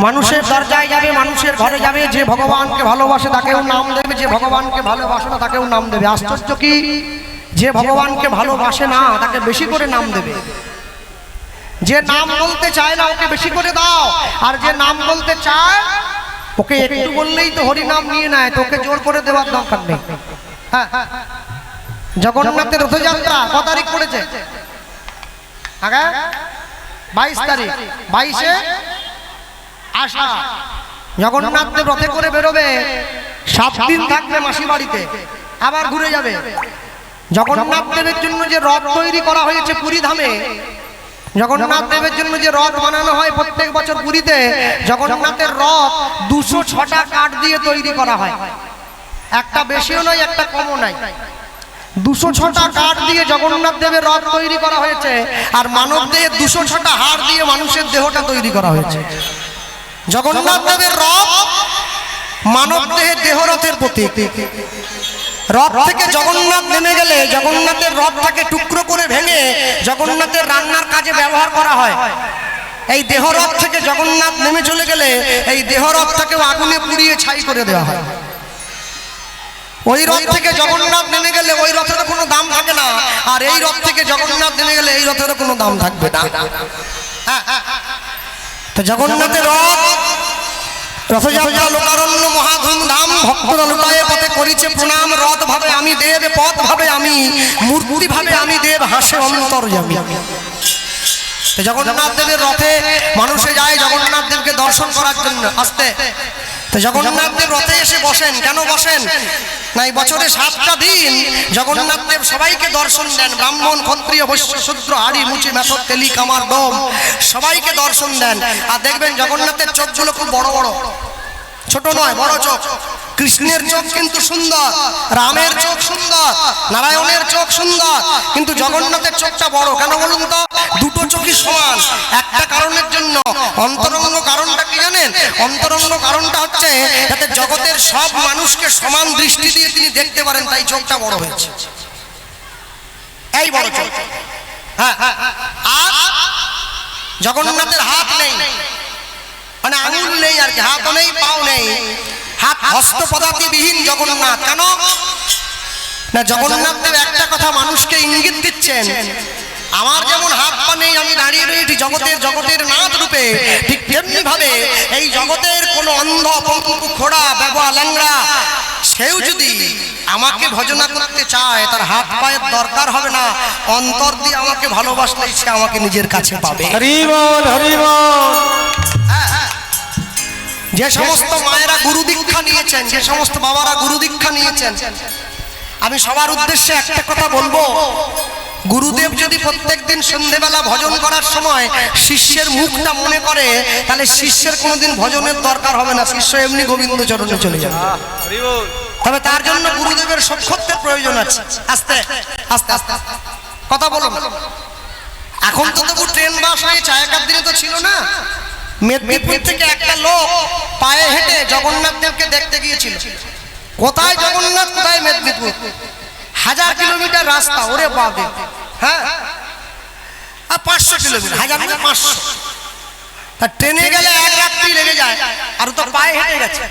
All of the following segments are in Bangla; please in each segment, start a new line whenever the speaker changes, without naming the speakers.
মানুষের দরজায় যাবে, মানুষের ঘরে যাবে, যে ভগবানকে ভালোবাসে তাকেও নাম দেবে, যে ভগবানকে ভালোবাসে না তাকেও নাম দেবে। আশ্চর্য কি, যে ভগবানকে ভালোবাসে না তাকে বেশি করে নাম দেবে, যে নাম বলতে চায় না ওকে বেশি করে দাও, আর যে নাম বলতে চায় ওকে একটু বললেই তো হরি নাম নিয়ে নেয়, তোকে জোর করে দেওয়ার দরকার নেই। হ্যাঁ, জগন্নাথের রথযাত্রা কত তারিখ পড়েছে? আগে 22 তারিখ, 22-এ আষাঢ়। জগন্নাথ দেব রথে করে বেরোবে, 7 দিন থাকবে মাসি বাড়িতে, আবার ঘুরে যাবে। জগন্নাথ দেবের জন্য যে রথ তৈরি করা হয়েছে পুরী ধামে, জগন্নাথ দেবের জন্য যে রথ বানানো হয় প্রত্যেক বছর পুরীতে, জগন্নাথের রথ 206টা কাঠ দিয়ে তৈরি করা হয়, একটা বেশিও নয় একটা কমও নাই। 206টা কাঠ দিয়ে জগন্নাথ দেবের রথ তৈরি করা হয়েছে, আর মানব দেহে 206টা হাড় দিয়ে মানুষের দেহটা তৈরি করা হয়েছে। জগন্নাথ দেবের রথ মানব দেহে দেহরথের প্রতীক। রথ থেকে জগন্নাথ নেমে গেলে জগন্নাথের রথটাকে টুকরো করে ভেঙে জগন্নাথের রান্নার কাজে ব্যবহার করা হয়। এই দেহরথ থেকে জগন্নাথ নেমে চলে গেলে এই দেহরথটাকেও আগুনে পুড়িয়ে ছাই করে দেওয়া হয়। ওই রথ থেকে জগন্নাথ নেমে গেলে ওই রথের কোনো দাম থাকে না, আর এই রথ থেকে জগন্নাথ নেমে গেলে এই রথের কোনো দাম থাকবে না। তো জগন্নাথের রথ রথযাত্রা লোকারণ্য মহা ধুমধাম, ভক্তরা লুটায়ে পথে করিছে প্রণাম। রথ ভাবে আমি দেব, পথ ভাবে আমি, মূর্তি ভাবে আমি দেব, হাসে অন্তর্যামী। জগন্নাথ দেবের রথে মানুষে যায় জগন্নাথ দেবকে দর্শন করার জন্য আসতে। তো জগন্নাথ দেব রথে এসে বসেন, কেন বসেন না, এই বছরে 7টা দিন জগন্নাথ দেব সবাইকে দর্শন দেন। ব্রাহ্মণ, ক্ষত্রিয়, বৈশ্য, শূদ্র, হাড়ি, মুচি, মেথর, তেলি, কামার, ডোম সবাইকে দর্শন দেন। আর দেখবেন জগন্নাথের চোখগুলো খুব বড় বড়, ছোট নয়, বড় চোখ। কৃষ্ণের চোখ কিন্তু সুন্দর, রামের চোখ সুন্দর, নারায়ণের চোখ সুন্দর, কিন্তু জগন্নাথের চোখটা বড়। কেন বলুন তো? দুটো চোখই সমান, একটা কারণের জন্য। অন্তরঙ্গ কারণটা কি জানেন? অন্তরঙ্গ কারণটা হচ্ছে যাতে জগতের সব মানুষকে সমান দৃষ্টি দিয়ে তিনি দেখতে পারেন, তাই চোখটা বড় হয়েছে, এই বড় চোখ। হ্যাঁ, আর জগন্নাথের হাত নেই, মানে আঙুল নেই আর কি, হাতও নেই পাও নেই, হাত হস্ত পদাতি বিহীন জগন্নাথ। কেন না, জগন্নাথ দেব একটা কথা মানুষকে ইঙ্গিত দিচ্ছেন, আমার যেমন হাত পা নেই, আমি দাঁড়িয়ে রয়েছি জগতের নাথ রূপে, ঠিক তেমনি ভাবে এই জগতের কোন অন্ধ, পঙ্গু, খোড়া, বেবা, ল্যাংড়া সেও যদি আমাকে ভজনা করতে চায় তার হাত পায়ের দরকার হবে না, অন্তর দিয়ে আমাকে ভালোবাসলেই সে আমাকে নিজের কাছে পাবে। হরি বল, হরি বল। যে সমস্ত মায়েরা গুরু দীক্ষা নিয়েছেন, যে সমস্ত বাবারা গুরু দীক্ষা নিয়েছেন, আমি সবার উদ্দেশ্যে একটা কথা বলবো, গুরুদেব যদি প্রত্যেকদিন সন্ধ্যেবেলা ভজন করার সময় শিষ্যের মুখটা মনে করে, তাহলে শিষ্যের কোনোদিন ভজনের দরকার হবে না, শিষ্য এমনি গোবিন্দ চরণে চলে যাবে। তবে তার জন্য গুরুদেবের সক্ষত্বের প্রয়োজন আছে। আস্তে আস্তে আস্তে কথা বলুন। এখন তো তবু ট্রেন বাস হয়েছে, আগেকার দিনে তো ছিল না। মেদিনীপুর থেকে একটা লোক পায়ে হেঁটে জগন্নাথ দেবকে দেখতে গিয়েছিল। কোথায় জগন্নাথ, কোথায় মেদিনীপুর, 1000 কিলোমিটার রাস্তা। ওরে বাবা, হ্যাঁ, আর 500 কিলোমিটার, 1000 না 500। ট্রেনে গেলে 1 রাত্রি লেগে যায়, আর তো পায়ে হেঁটে গেছে।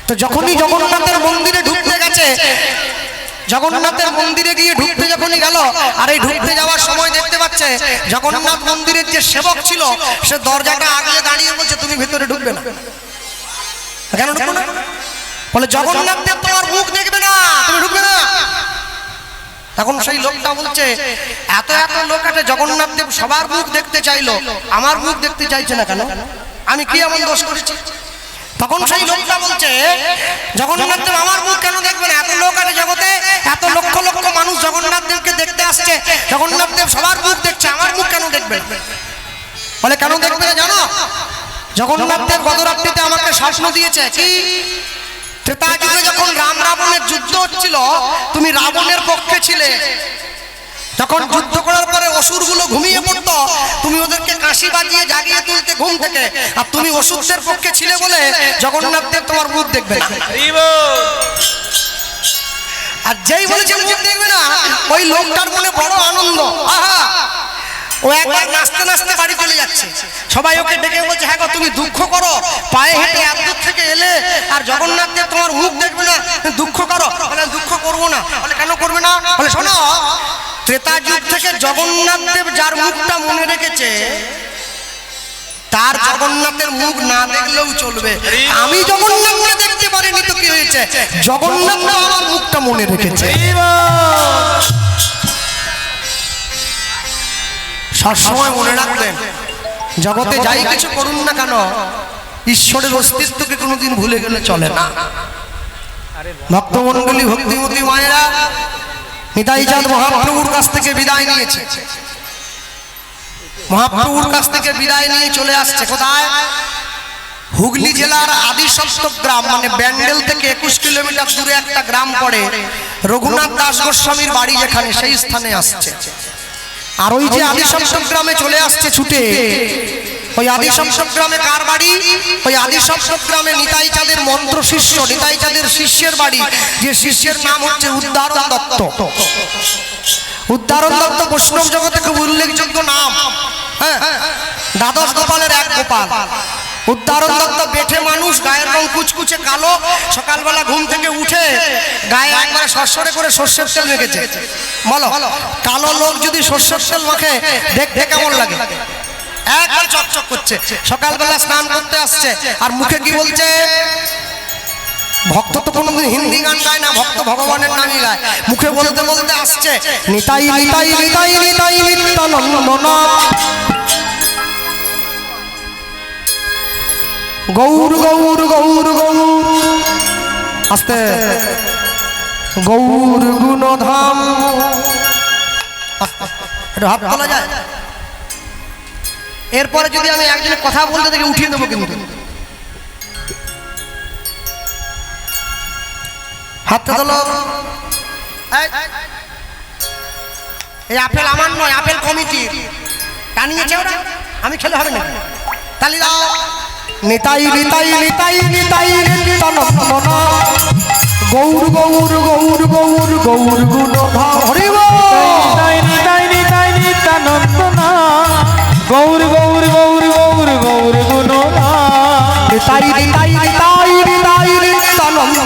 তো যখনই জগন্নাথের মন্দিরে ঢুকতে গেছে, জগন্নাথের মন্দিরে গিয়ে ঢুকতে যখনই গেল, আর এই ঢুকতে যাওয়ার সময় দেখতে পাচ্ছে জগন্নাথ মন্দিরের যে সেবক ছিল সে দরজাটা আগলে দাঁড়িয়ে বলছে, তুমি ভিতরে ঢুকবে না। কেন ঢুকবে না? বলে জগন্নাথ দেব তোমার মুখ দেখবে না, তুমি ঢুকবে না। তখন সেই লোকটা বলছে, এত এত লোক আছে, জগন্নাথ দেব সবার মুখ দেখতে চাইলো, আমার মুখ দেখতে চাইছে না কেন? আমি কি এমন দোষ করেছি? তখন সেই লোকটা বলছে, জগন্নাথ দেব আমার মুখ কেন দেখবে না? এত লোক আছে জগতে, এত লক্ষ লক্ষ মানুষ জগন্নাথ দেবকে দেখতে আসছে, জগন্নাথ দেব সবার মুখ দেখছে, আমার মুখ কেন দেখবে? বলে কেন দেখবে না জানো? জগন্নাথ দেব গত রাত্রিতে আমাকে স্বপ্ন দিয়েছে। কি? ত্রেতা যুগে যখন রাম রাবণের যুদ্ধ হচ্ছিল, তুমি রাবণের পক্ষে ছিলে। যখন যুদ্ধ করার পরে অসুরগুলো ঘুমিয়ে পড়তো, তুমি ওদেরকে কাশি বাজিয়ে জাগিয়ে তুলতে ঘুম থেকে, আর তুমি অসুরদের পক্ষে ছিলে বলে জগন্নাথ দেব তোমার মুখ দেখবে না। আর যেই বলেছে মুখ দেখবে না, ওই লোকটার মনে বড় আনন্দ। আহা, ও একবার নাচতে নাচতে বাড়ি চলে যাচ্ছে, সবাই ওকে ডেকে বলছে, হ্যাঁ গো তুমি তুমি দুঃখ করো, পায়ে হেঁটে এত দূর থেকে এলে আর জগন্নাথ দেব তোমার মুখ দেখবে না, দুঃখ করো। বলে দুঃখ করবো না। বলে কেন করবে না? বলে শোনো, ত্রেতা যুগ থেকে জগন্নাথ দেব যার মুখটা মনে রেখেছে তার জগন্নাথের মুখ না দেখলেও চলবে। আমি জগন্নাথকে দেখতে পারিনি তো কি হয়েছে, জগন্নাথ আমার মুখটা মনে রেখেছে। সবসময় মনে রাখবেন, জগতে যাই কিছু করুন না কেন, ঈশ্বরের অস্তিত্বকে কোনোদিন ভুলে গেলে চলে না। ভক্তমণ্ডলী, ভক্তিমতী মায়েরা নিতাই চাঁদ মহাপ্রভুর কাছ থেকে বিদায় নিয়েছে। মহাপ্রভুর কাছ থেকে বিদায় নিয়ে চলে আসছে কোথায়? হুগলি জেলার আদিসপ্তক গ্রাম, মানে ব্যান্ডেল থেকে 21 কিলোমিটার দূরে একটা গ্রাম পড়ে, রঘুনাথ দাস গোস্বামীর বাড়ি যেখানে, সেই স্থানে আসছে। আর ওই যে আদিসপ্তক গ্রামে চলে আসছে ছুটে, ওই আদিসপ্তক গ্রামে কার বাড়ি? ওই আদিসপ্তক গ্রামে নিতাই চাঁদের মন্ত্র শিষ্য, নিতাই চাঁদের শিষ্যের বাড়ি, যে শিষ্যের নাম হচ্ছে উদ্ধারণ দত্ত। উদ্ধারণ দত্ত বৈষ্ণব জগতে খুব উল্লেখযোগ্য নাম। হ্যাঁ, দ্বাদশ গোপালের এক গোপাল উদ্ধারণ দত্ত। বেঠে মানুষ, গায়ের রং কুচকুচে কালো, সকালবেলা ঘুম থেকে উঠে গায়ে একবারে সরসরে করে সর্ষের তেল মেখেছে। বলো, কালো লোক যদি সর্ষের তেল মাখে দেখতে কেমন লাগে? একবার চকচক করছে। সকালবেলা স্নান করতে আসছে, আর মুখে কি বলছে? ভক্ত তো কোনোদিন হিন্দি গান গায় না, ভক্ত ভগবানের নামই গায়। মুখে বলতে বলতে আসছে, নিতাই নিতাই নিতাই নিতাই নিত্যানন্দ গৌর গৌর গৌর গৌর, আস্তে, গৌর গুণধাম। হাত তোলা যায়? এরপরে যদি আমি একজনের কথা বলতে দেখে উঠিয়ে দেবো কিন্তু। হাতটা তোলো। এই আপেল আমার নয়, আপেল কমিটির। টানিয়েছে ওরা, আমি খেলে হবে না। তালি দাও। নিতাই নিতাই নিতাই নিতাই নিত্যানন্দ গৌর গৌর গৌর গৌর গৌর গুণধাম। হরি বল।
নিতাই নিতাই নিতাই নিত্যানন্দ গৌর গৌর গৌর গৌর গৌর গুণধাম।
নিতাই নিতাই নিতাই নিতাই নিত্যানন্দ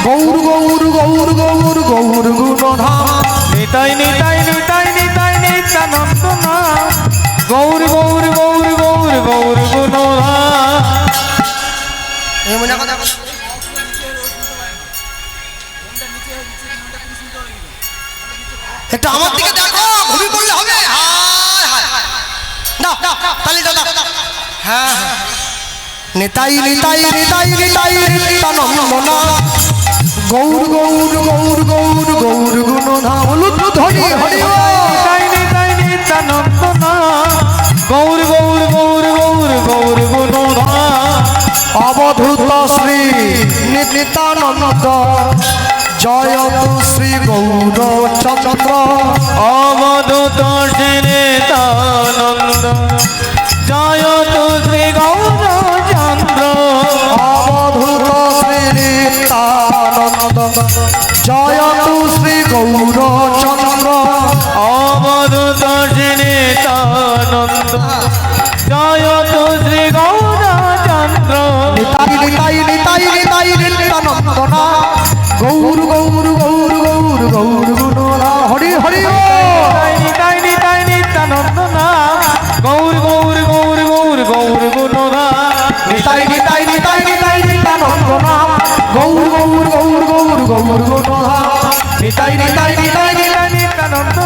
গৌর গৌর গৌর গৌর গৌর গুণধাম।
নিতাই নিতাই নিতাই নিতাই নিত্যানন্দ গৌর গৌর গৌর গৌর গৌর গুণধাম।
একটু আমার দিকে দেখো, ঘুমি পড়লে হবে। হ্যাঁ, নিতাই নিতাই নিতাই নিতাই নিত্যানন্দ গৌর গৌর গৌর গৌর গৌর গুণধাম। হরি হরি।
নিতাই নিতাই নিত্যানন্দ গৌর গৌর গৌর গৌর গৌর গুণধাম।
অবধূত শ্রী নিত্যানন্দ জয় শ্রী গৌরচন্দ্র।
অবধূত শ্রী নিত্যানন্দ জয় শ্রী গৌরচন্দ্র।
অবধূত শ্রী নিত্যানন্দ জয় শ্রী গৌরচন্দ্র।
অবধূত শ্রী নিত্যানন্দ জয় শ্রী গৌরচন্দ্র।
নিতাই নিতাই নিতাই নিতাই নিত্যানন্দ গৌর গৌর গৌর গৌর গৌর গুণরা। হরি হরি।
নিতাই নিতাই নিত্যানন্দ গৌর গৌর গৌর গৌর গৌর গুণধাম।
নিতাই নিতাই নিতাই নিতাই নিত্যানন্দ গৌর গৌর গৌর গৌর গৌর গুণরা। নিতাই নিতাই নিতাই
নিতাই নিত্যানন্দ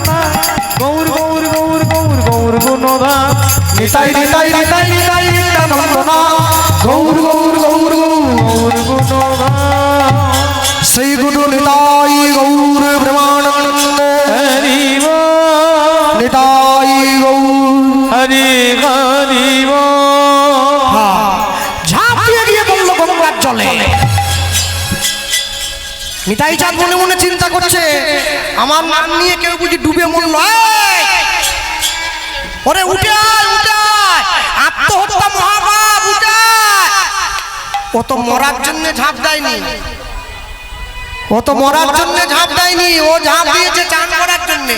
গৌর গৌর গৌর গৌর গৌর গুণধাম।
নিতাই নিতাই নিতাই নিতাই নিত্যানন্দ গৌর গৌর গৌর গৌর
গুণধাম।
শ্রী গুরু নিতাই গৌর প্রেমানন্দ।
হরি
নিতাই গৌর।
হরি হরি
ঝাঁপ দিয়ে গিয়ে বলল গঙ্গার জলে। নিতাই চাঁদ মনে মনে চিন্তা করছে, আমার নাম নিয়ে কেউ বুঝি ডুবে মরল। ওরে উঠে আয়, উঠে আয়, আত্মহত্যা মহাপাপ, উঠে আয়। ও তো মরার জন্য ঝাঁপ দেয়নি, ও তো মরার জন্য ঝাঁপ দেয়নি, ও ঝাঁপ দিয়েছে চান করার জন্য।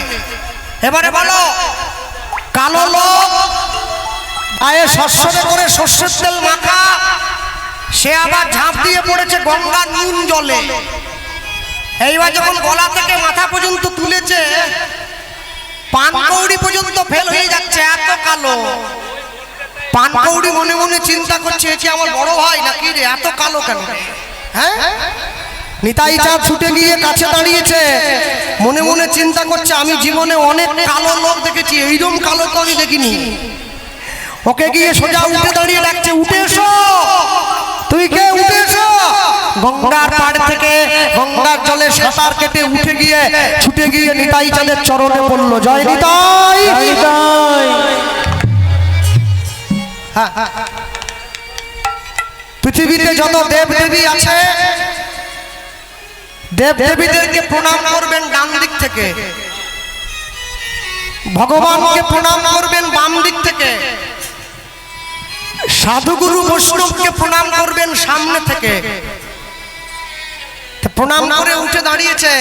এবারে বলো, কালো লোক পায়ে সরসরে করে সর্ষের তেল মাখা, সে আবার ঝাঁপ দিয়ে পড়েছে গঙ্গার নুন জলে। এইবার যখন গলা থেকে মাথা পর্যন্ত তুলেছে, পানকৌড়ি পর্যন্ত ফেল হয়ে যাচ্ছে, এত কালো। পানকৌড়ি মনে মনে চিন্তা করছে, এ কি আমার বড় ভাই নাকি রে, এত কালো কেন? হ্যাঁ, নিতাই চাঁদ ছুটে গিয়ে কাছে দাঁড়িয়েছে, মনে মনে চিন্তা করছে, আমি জীবনে অনেক কালো লোক দেখেছি, এইরকম কালো তো আমি দেখিনি। ওকে গিয়ে সোজা উঠে দাঁড়িয়ে ডাকছে, উঠে এসো, তুই কে, উঠে এসো। গঙ্গার পাড় থেকে গঙ্গার জলে সাঁতার কেটে উঠে গিয়ে ছুটে গিয়ে নিতাই চাঁদের চরণে পড়লো, জয় নিতাই। হ্যাঁ, পৃথিবীতে যত দেব দেবী আছে, দেব দেবীদেরকে প্রণাম করবেন ডান দিক থেকে, ভগবানকে প্রণাম করবেন বাম দিক থেকে, সাধুগুরু বৈষ্ণবকে প্রণাম করবেন সামনে থেকে। প্রণাম করে উঠে দাঁড়িয়েছে।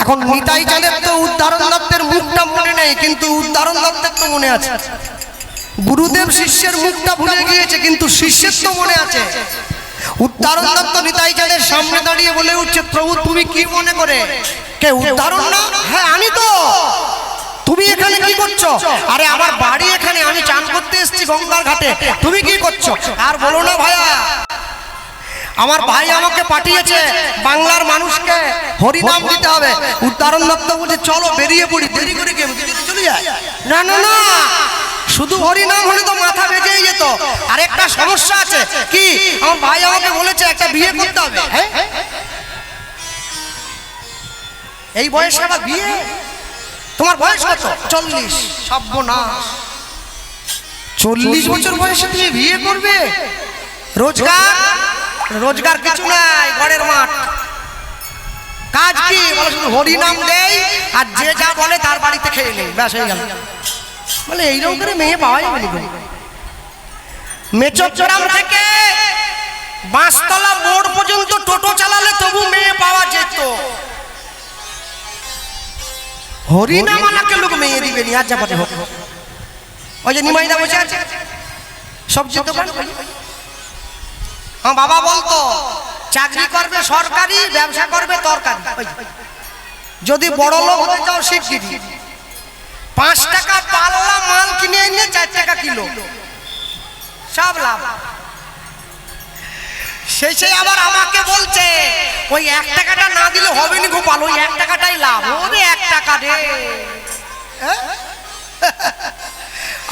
এখন নিতাই চাঁদের তো উদ্ধারণ দত্তের মুখটা মনে নেই, কিন্তু উদ্ধারণ দত্তের তো মনে আছে। গুরুদেব শিষ্যের মুখটা ভুলে গিয়েছে, কিন্তু শিষ্যের তো মনে আছে। উদ্ধারণ দত্ত নিতাই চাঁদের সামনে দাঁড়িয়ে বলে উঠছে, প্রভু তুমি কি মনে করে? কে উদ্ধারণ না? হ্যাঁ আমি তো। তুমি এখানে কি করছো? আরে আমার বাড়ি এখানে, আমি চান করতে এসেছি গঙ্গার ঘাটে। তুমি কি করছো? আর বলো না ভাইয়া, আমার ভাই আমাকে পাঠিয়েছে বাংলার মানুষকে হরিনাম দিতে হবে। উদ্ধারণ দত্ত বলছে, চলো বেরিয়ে পড়ি, দেরি করে কে চলে যায়? না না না, শুধু হরিনাম হলে তো মাথা বেজেই যেত। আর একটা সমস্যা আছে, কি? আমার ভাই আমাকে বলেছে একটা বিয়ে করতে হবে। এই বয়সে আবার বিয়ে? তোমার বয়স কত? 40। সর্বনাশ, 40 বছর বয়সে তুমি বিয়ে করবে? রোজগার রোজগার কিছু নাই, ঘরের মাঠ। কাজ কি? বলে শুধু হরিনাম দেই, আর যে যা বলে তার বাড়িতে খেয়ে নেই, ব্যাস হয়ে গেল। বলে এইরকম করে মেয়ে পাওয়া যাবে? মেচরচরাম থেকে বাঁশতলা মোড় পর্যন্ত টোটো চালালে তবু মেয়ে পাওয়া যেত। হরিনামালাকে লোক মেয়ে দিবে নি। আচ্ছা পথে হোক, ওই যে নিমাইদা বসে আছে সবজি দোকান, আমার বাবা বলতো চাকরি করবে সরকারি, ব্যবসা করবে তরকারি। যদি বড় লোক হতে চাও শিগগিরি 5 টাকা পাল্লা মাল কিনে এনে 4 টাকা কিলো, সব লাভ। শেষে আবার আমাকে বলছে, ওই 1 টাকাটা না দিলে হবে না গোপাল, ওই 1 টাকাটাই লাভ। ওরে 1 টাকা রে,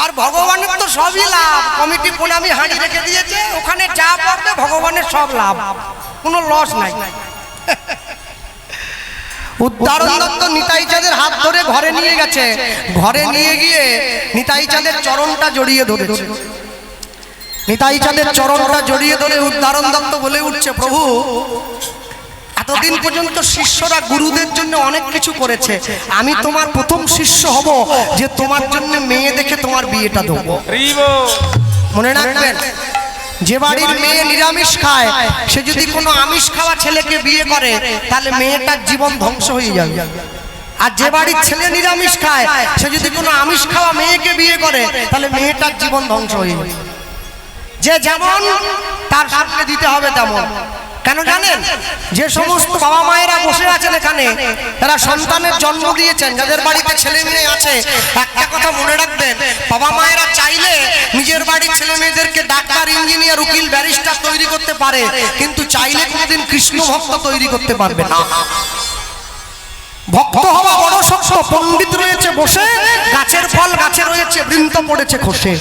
আর ভগবানের তো সবই লাভ। কমিটি প্রণামী হাঁড়ি রেখে দিয়েছে, ওখানে যা পড়বে ভগবানের সব লাভ, কোনো লস নাই। উদ্ধারণ দত্ত নিতাই চাঁদের হাত ধরে ঘরে নিয়ে গেছে। ঘরে নিয়ে গিয়ে নিতাই চাঁদের চরণটা জড়িয়ে ধরেছে। নিতাই চাঁদের চরণটা জড়িয়ে ধরে উদ্ধারণ দত্ত বলে উঠছে, প্রভু এতদিন পর্যন্ত শিষ্যরা গুরুদের জন্য অনেক কিছু করেছে, আমি তোমার প্রথম শিষ্য হব যে তোমার জন্য মেয়ে দেখে তোমার বিয়েটা দেবো। মনে রাখবেন, যে বাড়ির মেয়ে নিরামিষ খায়, সে যদি কোনো আমিষ খাওয়া ছেলেকে বিয়ে করে তাহলে মেয়েটার জীবন ধ্বংস হয়ে যাবে। আর যে বাড়ির ছেলে নিরামিষ খায়, সে যদি কোনো আমিষ খাওয়া মেয়েকে বিয়ে করে তাহলে মেয়েটার জীবন ধ্বংস হয়ে যাবে। যে যেমন তার সামনে দিতে হবে তেমন। কেন জানেন? যে সমস্ত বাবা মায়েরা বসে আছেন এখানে, তারা সন্তানের জন্ম দিয়েছেন, যাদের বাড়িতে ছেলে মেয়ে আছে, একটা কথা মনে রাখবেন, বাবা মায়েরা চাইলে নিজের বাড়ির ছেলে মেয়েদেরকে ডাক্তার, ইঞ্জিনিয়ার, উকিল, ব্যারিস্টার তৈরি করতে পারে, কিন্তু চাইলে কোনোদিন কৃষ্ণ ভক্ত তৈরি করতে পারবে না। ভক্ত হওয়া বড় শক্ত। পণ্ডিত রয়েছে বসে, গাছের ফল গাছে রয়েছে, বৃন্ত পড়েছে খসে।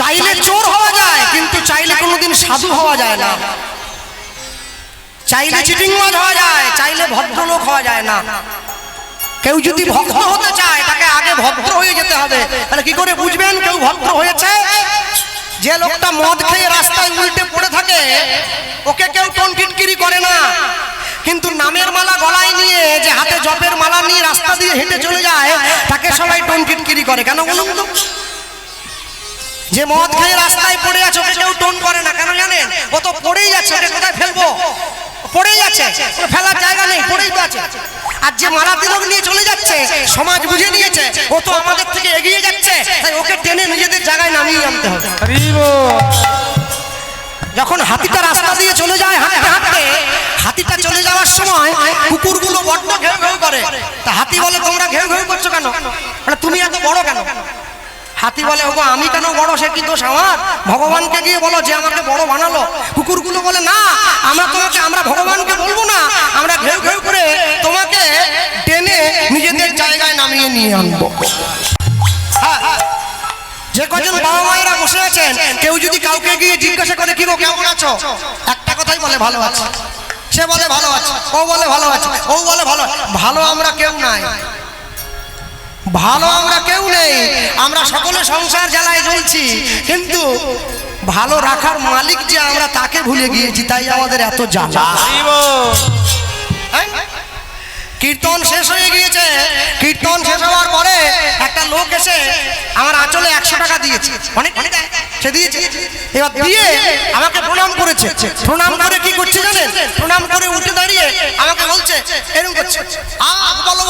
চাইলে চোর হওয়া যায়, কিন্তু চাইলে কোনোদিন সাধু হওয়া যায় না। চাইলে চিটিংবাজ হওয়া যায়, চাইলে ভদ্রলোক হওয়া যায় না। কেউ যদি ভক্ত হতে চায় তাকে আগে ভদ্র হয়ে যেতে হবে। তাহলে কি করে বুঝবেন কেউ ভদ্র হয়েছে? যে লোকটা মদ খেয়ে রাস্তায় উল্টে পড়ে থাকে, ওকে কেউ টনটিটকিরি করে না, কিন্তু নামের মালা গলায় নিয়ে, যে হাতে জপের মালা নিয়ে রাস্তা দিয়ে হেঁটে চলে যায়, তাকে সবাই টনটিটকিরি করে। কেন বলুন তো? যে মদ খেয়ে রাস্তায় পড়ে আছে, ওকে কেউ টোন করে না। কেন জানেন? ও তো পড়েই যাচ্ছে, ওকে কোথায় ফেলবো? পড়েই আছে, ফেলার জায়গা নেই, পড়েই তো আছে। আর যে মারাতি রোগ নিয়ে চলে যাচ্ছে সমাজ বুঝে নিয়েছে ও তো আমাদের থেকে এগিয়ে যাচ্ছে, তাই ওকে টেনে নিজেদের জায়গায় নামিয়ে আনতে হবে। যখন হাতিটা রাস্তা দিয়ে চলে যায় হাঁটতে হাঁটতে, হাতিটা চলে যাওয়ার সময় কুকুরগুলো বড্ড ঘেউ ঘেউ করে। তা হাতি বলে তোমরা ঘেউ ঘেউ করছো কেন, মানে তুমি এত বড় কেন? হাতি বলে ওগো আমি কেন বড়, সে কি দোষ আমার? ভগবানকে গিয়ে বলো যে আমাকে বড় বানালো। কুকুরগুলো বলে না, আমরা ভগবানকে বলবো না, আমরা ঘেউ ঘেউ করে তোমাকে টেনে নিজেদের জায়গায় নামিয়ে নিয়ে আনবো। হ্যাঁ, যে কজন বাবা মায়েরা বসে আছেন, কেউ যদি কাউকে গিয়ে জিজ্ঞাসা করে কি গো কেমন আছো, একটা কথাই বলে ভালো আছে। সে বলে ভালো আছে, ও বলে ভালো আছে, ও বলে ভালো। ভালো আমরা কেউ নাই, ভালো আমরা কেউ নেই। আমরা সকলে সংসার জ্বালায় জ্বলছি, কিন্তু ভালো রাখার মালিক যে আমরা তাকে ভুলে গিয়েছি, তাই আমাদের এত জ্বালা। কীর্তন শেষ হয়ে গিয়েছে, কীর্তন শেষ হওয়ার পরে একটা লোক এসে আমার আঁচলে 100 টাকা দিয়েছে, অনেক সে দিয়েছে। এবার দিয়ে আমাকে প্রণাম করেছে। প্রণাম করে কি করছে জানেন? প্রণাম করে উঠে দাঁড়িয়ে আমাকে বলছে এরকম করছে, বলো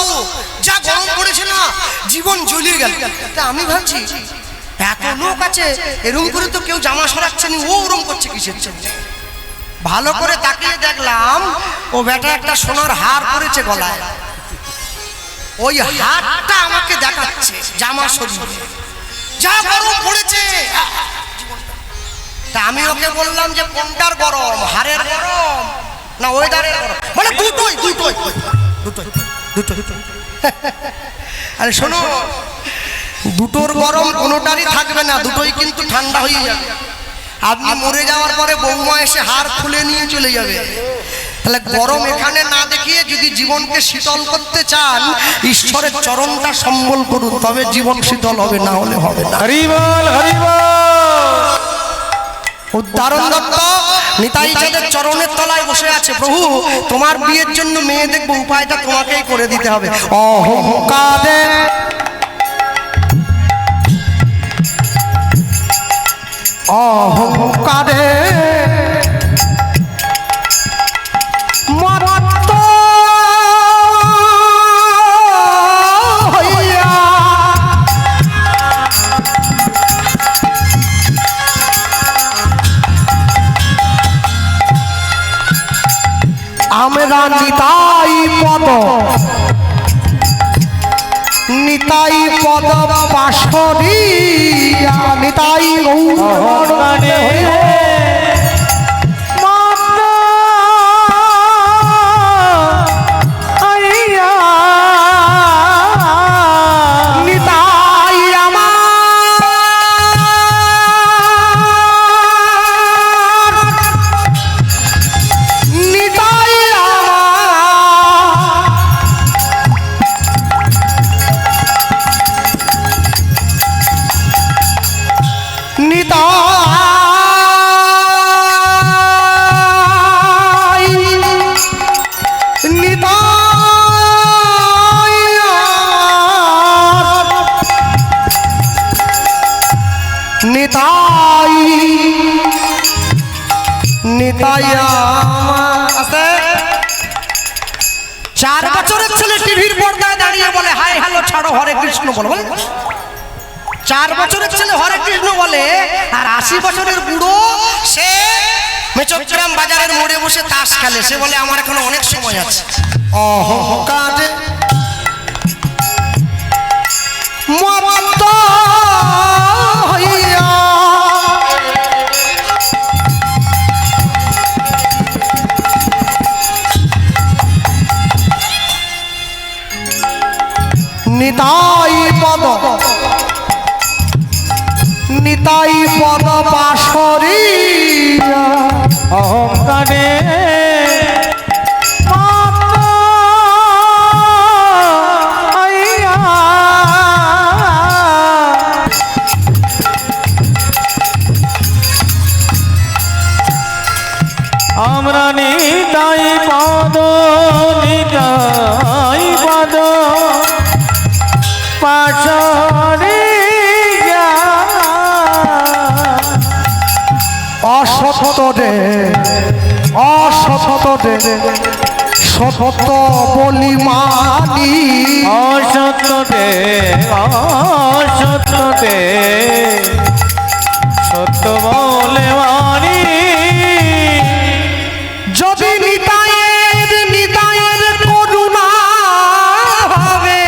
যা গরম পড়েছে না, জীবন জ্বলিয়ে গেল। তা আমি ভাবছি এত লোক আছে, এরকম করে তো কেউ জামা সরাচ্ছে না, ও ওরম করছে কিসের জন্য? ভালো করে তাকিয়ে দেখলাম ও বেটা একটা সোনার হার পরেছে গলায়, ওই হারটা আমাকে দেখাচ্ছে জামা সরিয়ে, যা গরম পড়েছে। তা আমি ওকে বললাম যে কোনটার গরম, হারের গরম না ওয়েদারের গরম? মানে দুটোই দুটোই দুটোই দুটোই। আরে শোনো, দুটোর গরম কোনোটারই থাকবে না, দুটোই কিন্তু ঠান্ডা হয়ে যাবে। আপনি মরে যাওয়ার পরে বৌমা এসে হার খুলে নিয়ে চলে যাবে। তাহলে গরম এখানে না দেখিয়ে যদি জীবনকে শীতল করতে চান, ঈশ্বরের চরণটা সম্বল করুন, তবে জীবন শীতল হবে, না হলে হবে না। হরি বল হরি বল। উদ্ধারণ দত্ত নিতাই চাঁদের চরণের তলায় বসে আছে, প্রভু তোমার বিয়ের জন্য মেয়ে দেখবো, উপায়টা তোমাকেই করে দিতে হবে। অহংকারে অহংকারে মত্ত হইয়া আমরা নিতাই পদ পাশরিয়া নিতাই গৌর চার বছরের ছেলে টিভির পর্দায় দাঁড়িয়ে বলে হাই হ্যালো ছাড়ো হরে কৃষ্ণ বলো। 4 বছরের ছেলে হরে কৃষ্ণ বলে, আর 80 বছরের বুড়ো সে মেচগ্রাম বাজারের মোড়ে বসে তাস খেলে, সে বলে আমার এখন অনেক সময় আছে। অহংকারে মত্ত হইয়া নিতাই পদ পাশরিয়া অহংকারে
আমরা নিতাই পদ পাশরিয়া অসত রে
সত্য বলি মানি,
অসত্য দে, অসত্য দে, সত্য বলে মানি।
যদি নিতায়ের নিতায়ের করুণা হবে,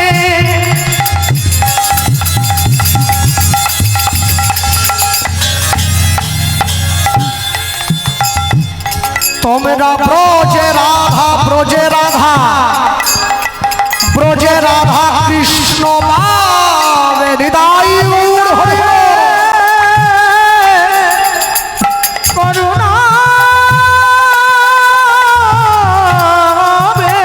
তোমরা ব্রজে রাধা, ব্রজে রাধা, ব্রজে রাধা কৃষ্ণ পাবে হৃদয় উড় হয়ে
করুণা হবে।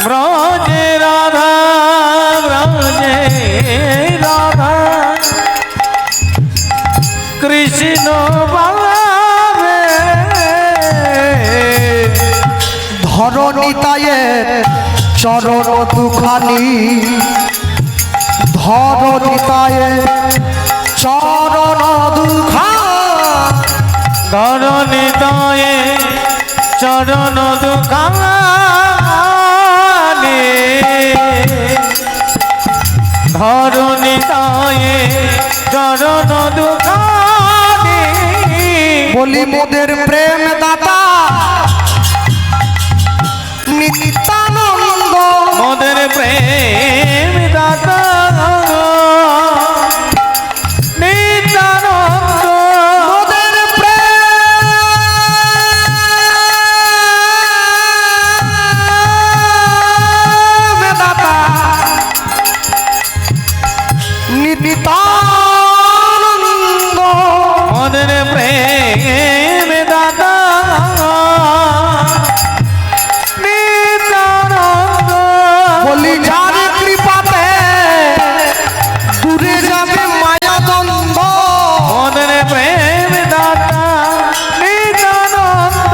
ব্রজে রাধা, ব্রজে রাধা কৃষ্ণ পাবে।
ধরণিতায়ের চরণ দুখানি, ধরণিতায়ের চরণ দুখানি,
ধরণিতায়ে চরণ দুখানি, ধরণিতায়ে চরণ দুখানি।
বলি মোদের প্রেম দাতা নিত্যানন্দ,
মোদের প্রেম দাতা নিত্যানন্দ,
মোদের প্রেম দাতা নিত্যানন্দ,
মোদের প্রেম দাতা নিত্যানন্দ।
বলি যার কৃপাতে দূরে যাবে মায়া দ্বন্দ্ব,
মোদের প্রেম দাতা নিত্যানন্দ,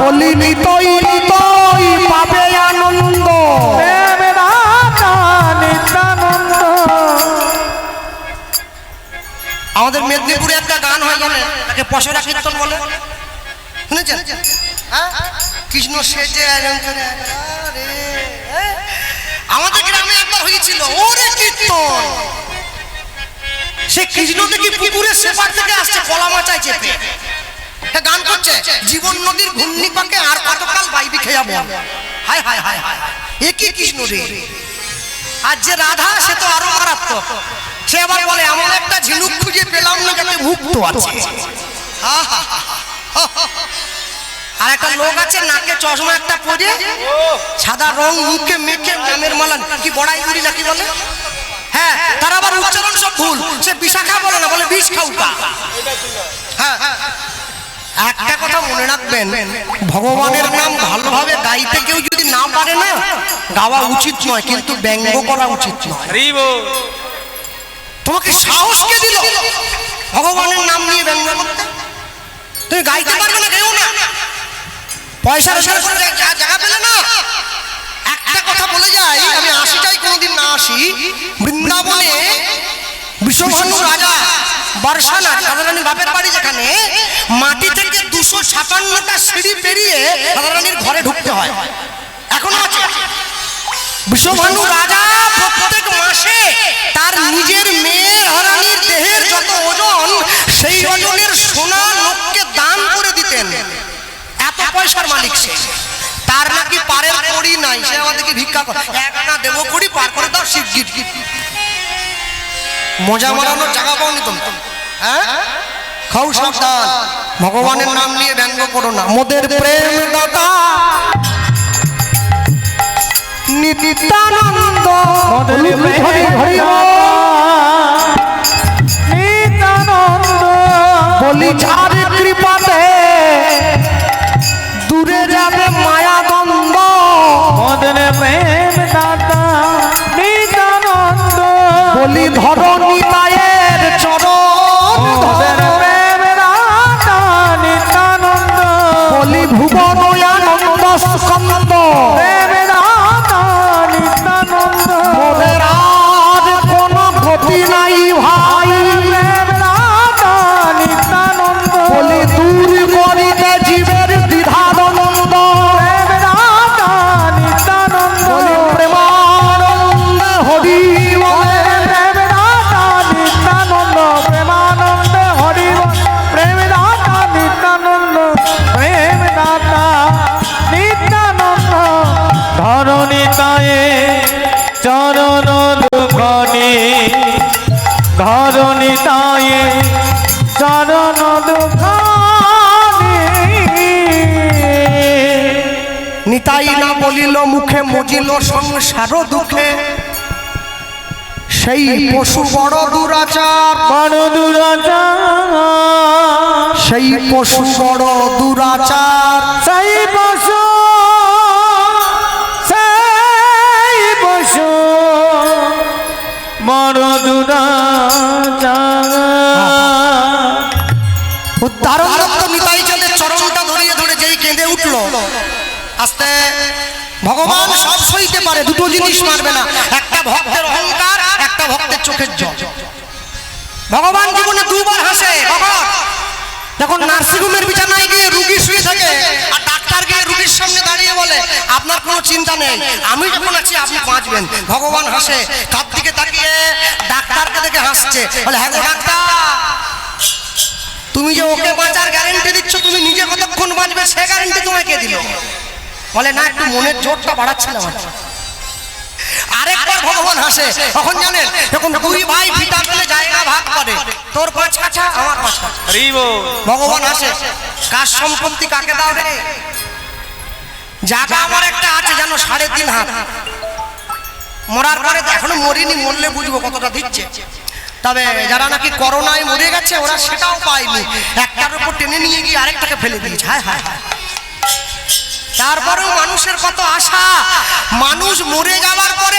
বলি নিতই নিতই পাবে আনন্দ।
প্রেম দাতা নিত্যানন্দ।
আমাদের মেদিনীপুরে একটা গান হয় জানেন, তাকে পশরা কীর্তন বলে, শুনেছেন? হ্যাঁ? কৃষ্ণ সেজে আয়রন করে আরে, আমাদের গ্রামে একবার হয়েছিল ওরে কীর্তন। সে কৃষ্ণ দেখি পুকুরের সেপার থেকে আসছে কলা মাচায় চেপে, হ্যাঁ গান করছে, জীবন নদীর ঘূর্ণি পাকে আর কতকাল বাইবি খেয়া বল। হায় হায় হায় হায়, এ কি কৃষ্ণ রে! আর যে রাধা সে তো আরো মারাত্মক, সে আবার বলে এমন একটা ঝিনুক খুঁজে পেলাম না যাতে মুক্ত আছে। আর একটা লোক আছে নাকে চশমা একটা পরে, সাদা রং মুখে মেখে নামের মালা কি বড়াই করি নাকি বলে, হ্যাঁ তার আবার উচ্চারণ সব ভুল, সে বিশাখা বলে না, বলে বিষ খাউকা। হ্যাঁ একটা কথা মনে রাখবেন, ভগবানের নাম ভালোভাবে গাইতে কেউ যদি না পারে না, গাওয়া উচিত নয়, কিন্তু ব্যঙ্গ করা উচিত নয়। তোমাকে সাহস কে দিল ভগবানের নাম নিয়ে ব্যঙ্গ করতে? তুমি গাইতে পারবে না, গেও না, পয়সা রোজগার করে জায়গা পেলে না। একটা কথা বলে যাই, আমি আসি যাই কোনোদিন না আসি, বৃন্দাবনে বিশ্বভানু রাজা বর্ষানা রাধারানীর বাপের বাড়ি, যেখানে মাটি থেকে 257টা সিঁড়ি পেরিয়ে রাধারানীর ঘরে ঢুকতে হয়, এখনো আছে। বিশ্বভানু রাজা প্রত্যেক মাসে তার নিজের মেয়ে রাধারানীর দেহের যত ওজন, সেই ওজনের সোনা লোককে দান করে দিতেন, এত পয়সার মালিক সে। তার নাকি পারের কড়ি নাই, সে আমাদেরকে ভিক্ষা করে, এক আনা দেবো কড়ি পার করে দাও শিগগির। মজা মারানোর জায়গা পাওনি তুমি, হ্যাঁ? খাও সাবধান, ভগবানের নাম নিয়ে ব্যঙ্গ করো না। মোদের প্রেম দাতা নিত্যানন্দ,
মোদের প্রেম নিত্যানন্দ,
বলি যার কৃপাতে দূরে যাবে মায়া দ্বন্দ্ব,
মোদের প্রেম দাতা নিত্যানন্দ,
বলি ধরণী মায়ের চরণ,
মোদের প্রেম দাতা নিত্যানন্দ,
বলি ভুবন আনন্দ স্কন্দ,
প্রেম দাতা নিত্যানন্দ,
মোদের আর কোনো গতি নাই ভাই, বলিল মুখে মজিল সংসার দুঃখে সেই পশু বড় দুরাচার
বড় দুরাচার
সেই পশু বড় দুরাচার
সেই পশু বড় দুরাচার
উদ্ধারণ দত্ত নিতাই চাঁদের চরণটা ধরিয়ে ধরে যেই কেঁদে উঠল আস্তে ভগবান সব সইতে পারে, দুটো জিনিস মারবে না, একটা ভক্তের অহংকার, একটা ভক্তের চোখের জল। ভগবান জীবনে দুবার হাসে। কখন? যখন নার্সিংহোমের বিছানায় গিয়ে রুগী শুয়ে থাকে আর ডাক্তার গিয়ে রুগীর সামনে দাঁড়িয়ে বলে আপনার কোনো চিন্তা নেই, আমি যখন আছি আপনি বাঁচবেন। ভগবান হাসে, তার দিকে তাকিয়ে ডাক্তারকে দেখে হাসছে, বলে হ্যাঁ গো ডাক্তার, তুমি যে ওকে বাঁচার গ্যারেন্টি দিচ্ছ, তুমি নিজে কতক্ষণ বাঁচবে সে গ্যারেন্টি তোমায় কে দিল? বলে না, একটু মনের জোরটা বাড়াচ্ছিলাম। আরেকবার ভগবান হাসে, তখন জানেন যখন দুই ভাই পিতা পেলে জায়গা ভাগ করে, তোর পাঁচ কাছা আমার পাঁচ কাছা। ভগবান হাসে, কার সম্পত্তি কাকে দাও রে? জায়গা আমার একটা আছে জানো 3.5 হাত, মরার পরে এখনো মরিনি, মরলে বুঝবো কতটা দিচ্ছে। তবে যারা নাকি করোনায় মরে গেছে ওরা সেটাও পায়নি, একটার উপর টেনে নিয়ে গিয়ে আরেকটাকে ফেলে দিয়েছে। হায় হায়, তারপরেও মানুষের কত আশা, মানুষ মরে যাওয়ার পরে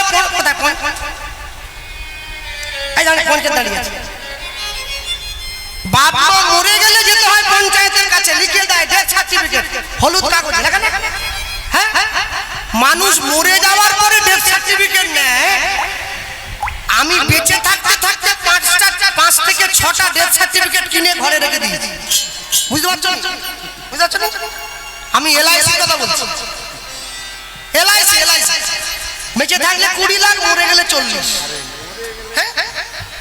বাপ মা মরে গেলে যেতে হয় পঞ্চায়েতের কাছে, লিখে দেয় ডেথ সার্টিফিকেট, হলুদ কাগজ লেখা না। হ্যাঁ, মানুষ মরে যাওয়ার পরে ডেথ সার্টিফিকেট নেয়। আমি বেঁচে থাকতে থাকতে 5 থেকে 6টা ডেথ সার্টিফিকেট কিনে ঘরে রেখে দিয়েছি। বুঝতে পারছো? বুঝতে পারছো না? আমি এলআইসি কথা বলছি, এলআইসি বেঁচে থাকলে 20 লাখ, মরে গেলে 40। হ্যাঁ,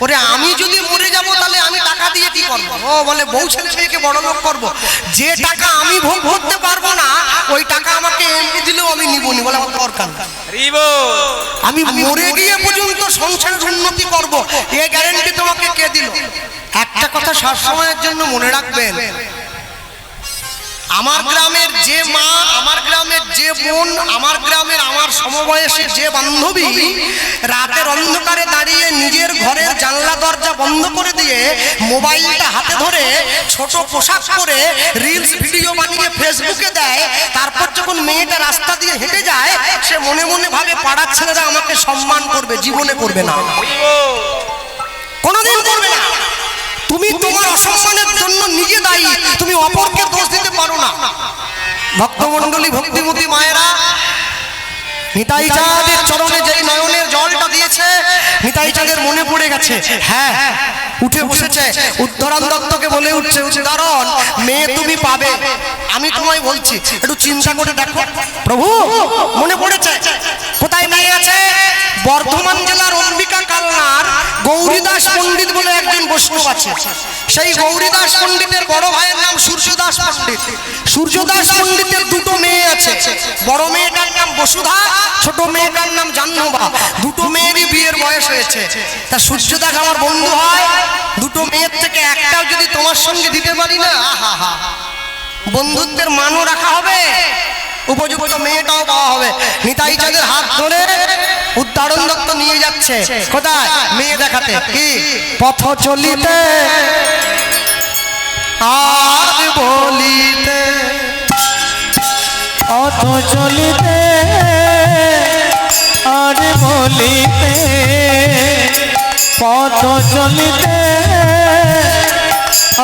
ওরে আমি যদি মরে যাব তাহলে আমি টাকা দিয়ে কি করবো? ও বলে বউ ছেলে মেয়েকে বড় লোক করবো। যে টাকা আমি ভোগ করতে পারবো না ওই টাকা আমাকে এমনি দিলেও আমি নিবনি, বলে আমার দরকার না। আমি মরে গিয়ে পর্যন্ত সংসারের উন্নতি করব, এই গ্যারান্টি তোমাকে কে দিল? একটা কথা সবসময়ের জন্য মনে রাখবেন, আমার গ্রামের যে মা, আমার গ্রামের যে বোন, আমার গ্রামের আমার সমবয়সী যে বান্ধবী রাতের অন্ধকারে দাঁড়িয়ে নিজের ঘরের জানলা দরজা বন্ধ করে দিয়ে মোবাইলটা হাতে ধরে ছোট পোশাক পরে রিলস ভিডিও বানিয়ে ফেসবুকে দেয়, তারপর যখন মেয়েটা রাস্তা দিয়ে হেঁটে যায় সে মনে মনে ভাবে পাড়ার ছেলেরা আমাকে সম্মান করবে, জীবনে করবে না, কোনোদিন করবে না। তুমি তোমার অসম্মানের জন্য নিজে দায়ী, তুমি অপরকে দোষ দিতে পারো না। ভক্তমণ্ডলী, ভক্তিমতী মায়েরা, নিতাই চাঁদের চরণে যেই নয়নের জলটা দিয়েছে নিতাই চাঁদের মনে পড়ে গেছে। হ্যাঁ, উঠে বসেছে, উদ্ধরণ দত্তকে বলে উঠছে, উদ্ধরণ মেয়ে তুমি পাবে, আমি তোমায় বলছি একটু চিন্তা করে দেখো। প্রভু মনে পড়েছে, কোথায় মেয়ে আছে? বর্ধমান জেলার অম্বিকা কালনার গৌরীদাস পণ্ডিত বলে একজন বৈষ্ণব আছে। সেই গৌরীদাস পণ্ডিতের বড় ভাইয়ের নাম সূর্যদাস পণ্ডিত। সূর্যদাস পণ্ডিতের দুটো মেয়ে আছে, বড় মেয়েটার নাম বসুধা, ছোট মেয়েটার নাম জাহ্নবা। দুটো মেয়েরই বিয়ের বয়স হয়েছে। তা সূর্যদাস আমার বন্ধু হয়, দুটো মেয়ের থেকে একটাও যদি তোমার সঙ্গে দিতে পারি না, আহা হা, বন্ধুত্বের মানও রাখা হবে, উপযুক্ত মেয়েটাও পাওয়া হবে। নিতাই চাঁদের হাত ধরে উদ্ধরণ দত্ত নিয়ে যাচ্ছে কোথায়? মেয়ে দেখাতে। কি পথ চলিতে আর বলিতে,
পথ চলিতে আর বলিতে, পথ চলিতে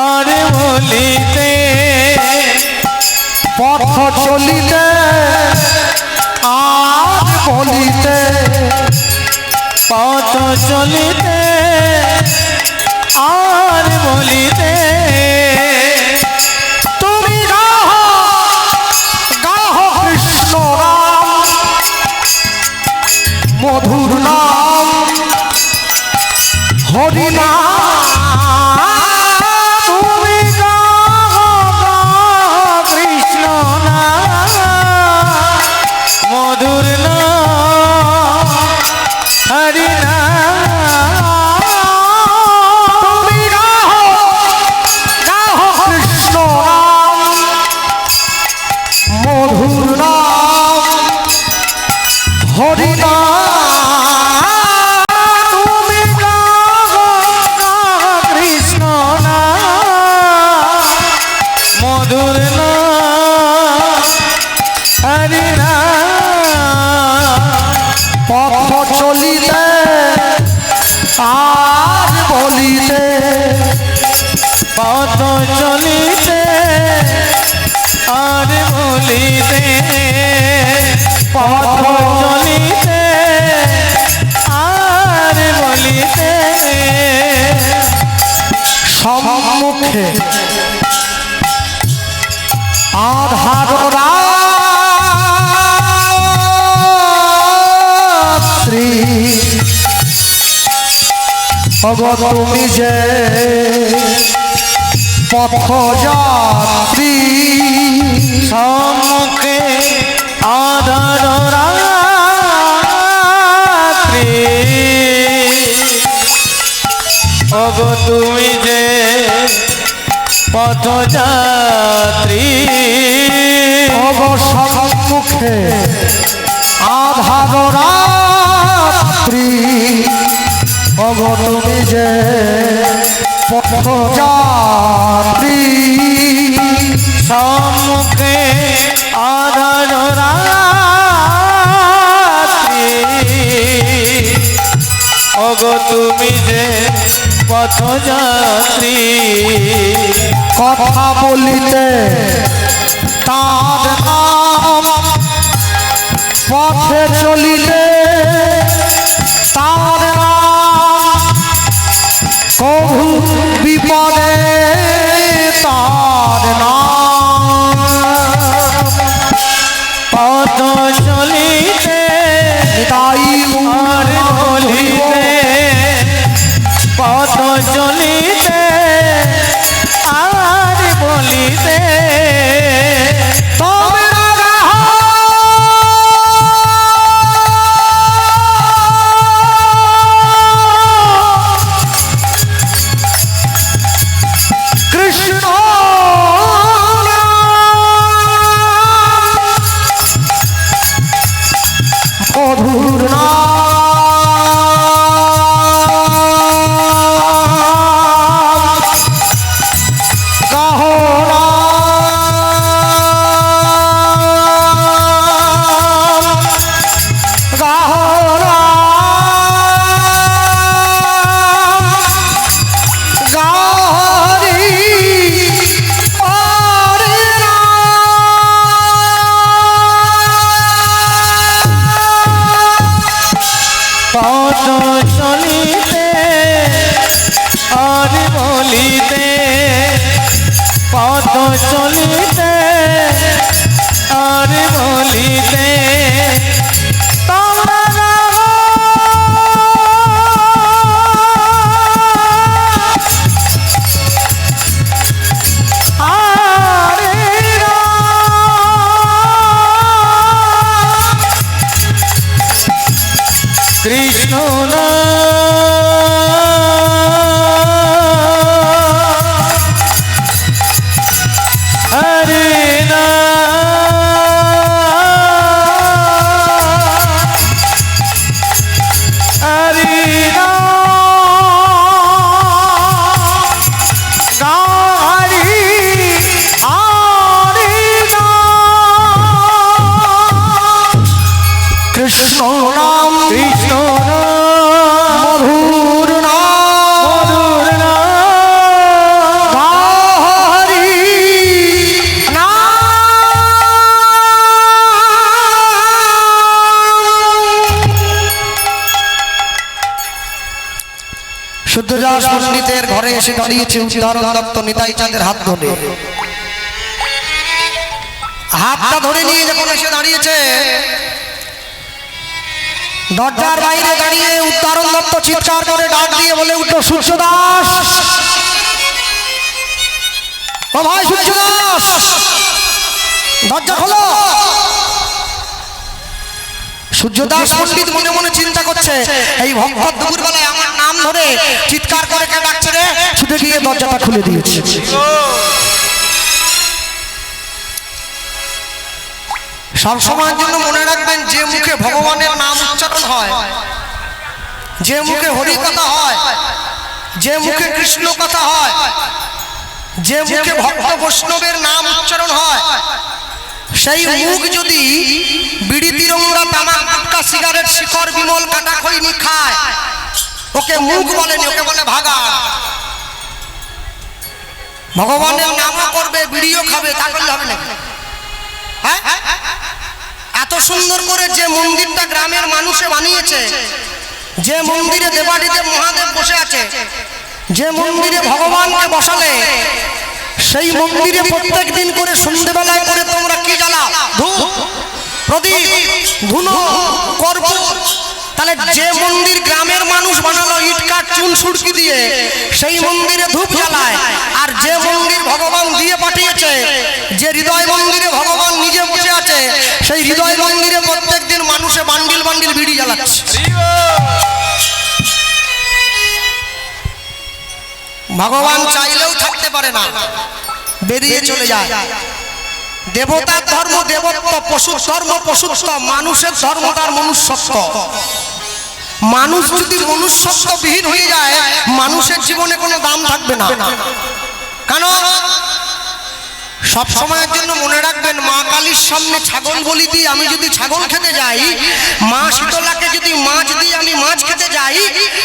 আর বলিতে,
পথ চলিতে আর বলিতে,
পথ চলিতে আর বলিতে,
তুমি গাহ গাহ কৃষ্ণ রাম মধুর নাম হরি নাম,
তুমি গাও কৃষ্ণ নাম মধুর নাম হরি নাম,
তুমি গাহ গাহ কৃষ্ণ রাম মধুর নাম সম্মুখে আধার রাত্রি অগত তুমি যে পথযাত্রী
সম্মুখে আধার রাত্রি ওগো তুমি যে পথযাত্রী
অগো সম্মুখে আধার রাত্রি অগো তুমি যে পথযাত্রী
সম্মুখে আধার রাত্রি ওগো তুমি যে পথযাত্রী
কথা বলিতে তার নাম পথে চলিলে তার নাম কভু বিপদে তার নাম
পথ চলিতে
তাই
আর বলিতে পথ চলিতে আর বলিতে
তবে কৃষ্ণ মধুর
পথ চলিতে আর বলিতে পথ চলিতে আর বলিতে তোমরা কৃষ্ণ হরে হরে
কৃষ্ণ নাম
কৃষ্ণ
মধুর নাম
মধুর
হরি শুদ্ধদাস পণ্ডিতের ঘরে এসে দাঁড়িয়েছে উদাহরণ দত্ত নিতাই চাঁদের হাত ধরে হাতটা ধরে নিয়ে যখন এসে দাঁড়িয়েছে দরজার বাইরে দাঁড়িয়ে উদাহরণ দত্ত চিৎকার করে ডাক দিয়ে বলে উঠলো সূর্যদাস ও ভাই সূর্যদাস দরজা খোলো সূর্যদাস পণ্ডিত মনে মনে চিন্তা করছে এই ভক্ত দুপুরবেলায় আমার নাম ধরে চিৎকার করে কে ডাকছে রে ছুটে গিয়ে দরজাটা খুলে দিয়েছে সব সময়ের জন্য মনে রাখবেন যে মুখে ভগবানের নাম উচ্চারণ হয় যে মুখে হরি কথা হয় যে মুখে কৃষ্ণ কথা হয় যে মুখে ভক্ত বৈষ্ণবের নাম উচ্চারণ হয় সেই মুখ যদি বিড়ি তিরঙ্গা তামাক গুটখা সিগারেট শিকড় বিমল কাটা খৈনি খায় ওকে মুখ বলেনি ওকে বলে ভাগা ভগবানের নামও করবে বিড়িও খাবে তা করলে হবে না হ্যাঁ এত সুন্দর করে যে মন্দিরটা গ্রামের মানুষে বানিয়েছে যে মন্দিরে দেবাদিদেব মহাদেব বসে আছে যে মন্দিরে ভগবানকে বসালে সেই মন্দিরে প্রত্যেক দিন করে সন্ধ্যেবেলায় করে তোমরা কি জ্বালাও? ধূপ, প্রদীপ, ধুনো, কর্পূর। তাহলে যে মন্দির গ্রামের মানুষ বানালো ইট কাঠ চুন সুরকি দিয়ে, সেই মন্দিরে ধূপ জ্বালায়। আর যে মন্দির ভগবান দিয়ে পাঠিয়েছে, যে হৃদয় মন্দিরে ভগবান নিজে বসে আছে, সেই হৃদয় মন্দিরে প্রত্যেক দিন মানুষে বান্ডিল বান্ডিল বিড়ি জ্বালাচ্ছে। ভগবান চাইলেও থাকতে পারে না, বেরিয়ে চলে যায়। দেবতার ধর্ম দেবত্ব, পশুর ধর্ম পশুত্ব, মানুষের ধর্ম তার মনুষ্যত্ব। মানুষ যদি মনুষ্যত্ব বিহীন হয়ে যায়, মানুষের জীবনে কোনো দাম থাকবে না। কেন? সব সময়ের জন্য মনে রাখবেন, মা কালীর সামনে ছাগল বলি দিই আমি যদি ছাগল খেতে যাই, মা শীতলাকে যদি মাছ দিই আমি মাছ খেতে যাই,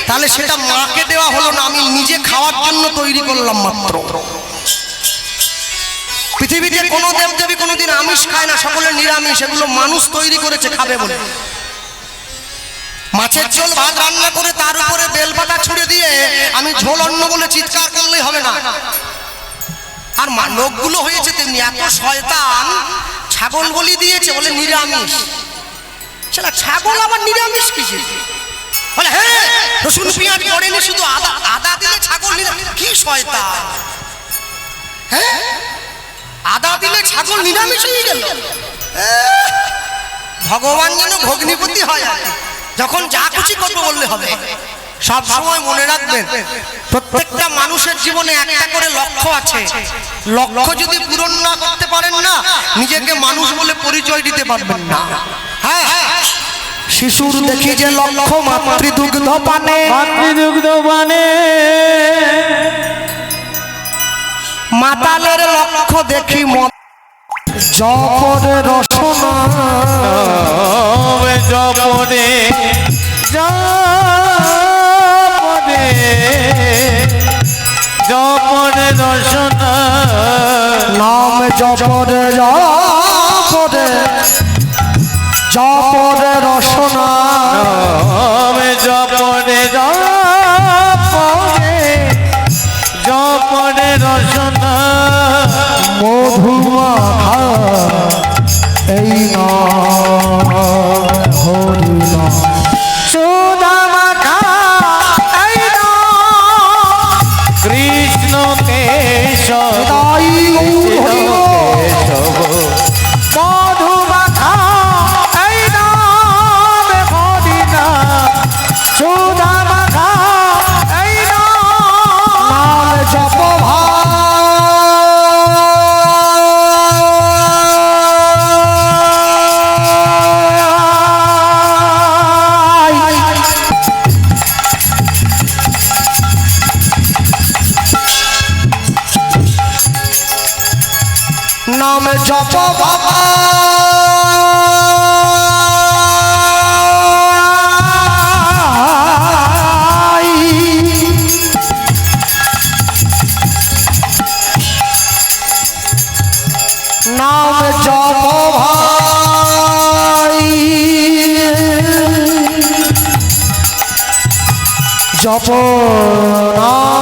তাহলে সেটা মাকে দেওয়া হলো না, আমি নিজে খাওয়ার জন্য তৈরি করলাম মাত্র। পৃথিবীতে কোনো দেবদেবী কোনোদিন আমিষ খায় না, সকলে নিরামিষ। এগুলো মানুষ তৈরি করেছে খাবে বলে। মাছের ঝোল ভাত রান্না করে তার উপরে বেলপাতা ছুঁড়ে দিয়ে আমি ঝোল অন্ন বলে চিৎকার করলেই হবে না। আর লোকগুলো হয়েছে তেমনি, এত শয়তান, ছাগল বলি দিয়েছে বলে নিরামিষ। সেটা ছাগল আবার নিরামিষ কিসে? বলে হ্যাঁ রসুন পেঁয়াজ পড়েনি, শুধু আদা, আদা দিলে ছাগল নিরামিষ। কি শয়তান! হ্যাঁ, আদা দিলে ছাগল নিরামিষ হয়ে গেল। ভগবান যেন ভগ্নিপতি হয়, আর যখন যা খুশি করবো বললে হবে। সব সময় মনে রাখবেন, প্রত্যেকটা মানুষের জীবনে একটা করে লক্ষ্য আছে। লক্ষ্য যদি পূরণ না করতে পারেন না, নিজেকে মানুষ বলে পরিচয় দিতে পারবেন না। হ্যাঁ, শিশুর দেখি যে লক্ষ্য মাতৃদুগ্ধ পানে,
মাতৃদুগ্ধ পানে।
মাতালের লক্ষ্য দেখি জপরে রসনা,
জপরে জপরে জপরে রসনা,
নাম জপরে জপরে জপরে রসনা,
নাম জপরে জপরে জপরে রসনা,
মধুমাখা এই নাম হরি নাম,
সুদামাখা এই নাম, কৃষ্ণ কেশব
তাই হরি
কেশব, মধুমাখা এই নাম হরি নাম, সুদামাখা এই
নাম জপ নাম জপ বাবা, নাম জপ ভাই, জপ নাম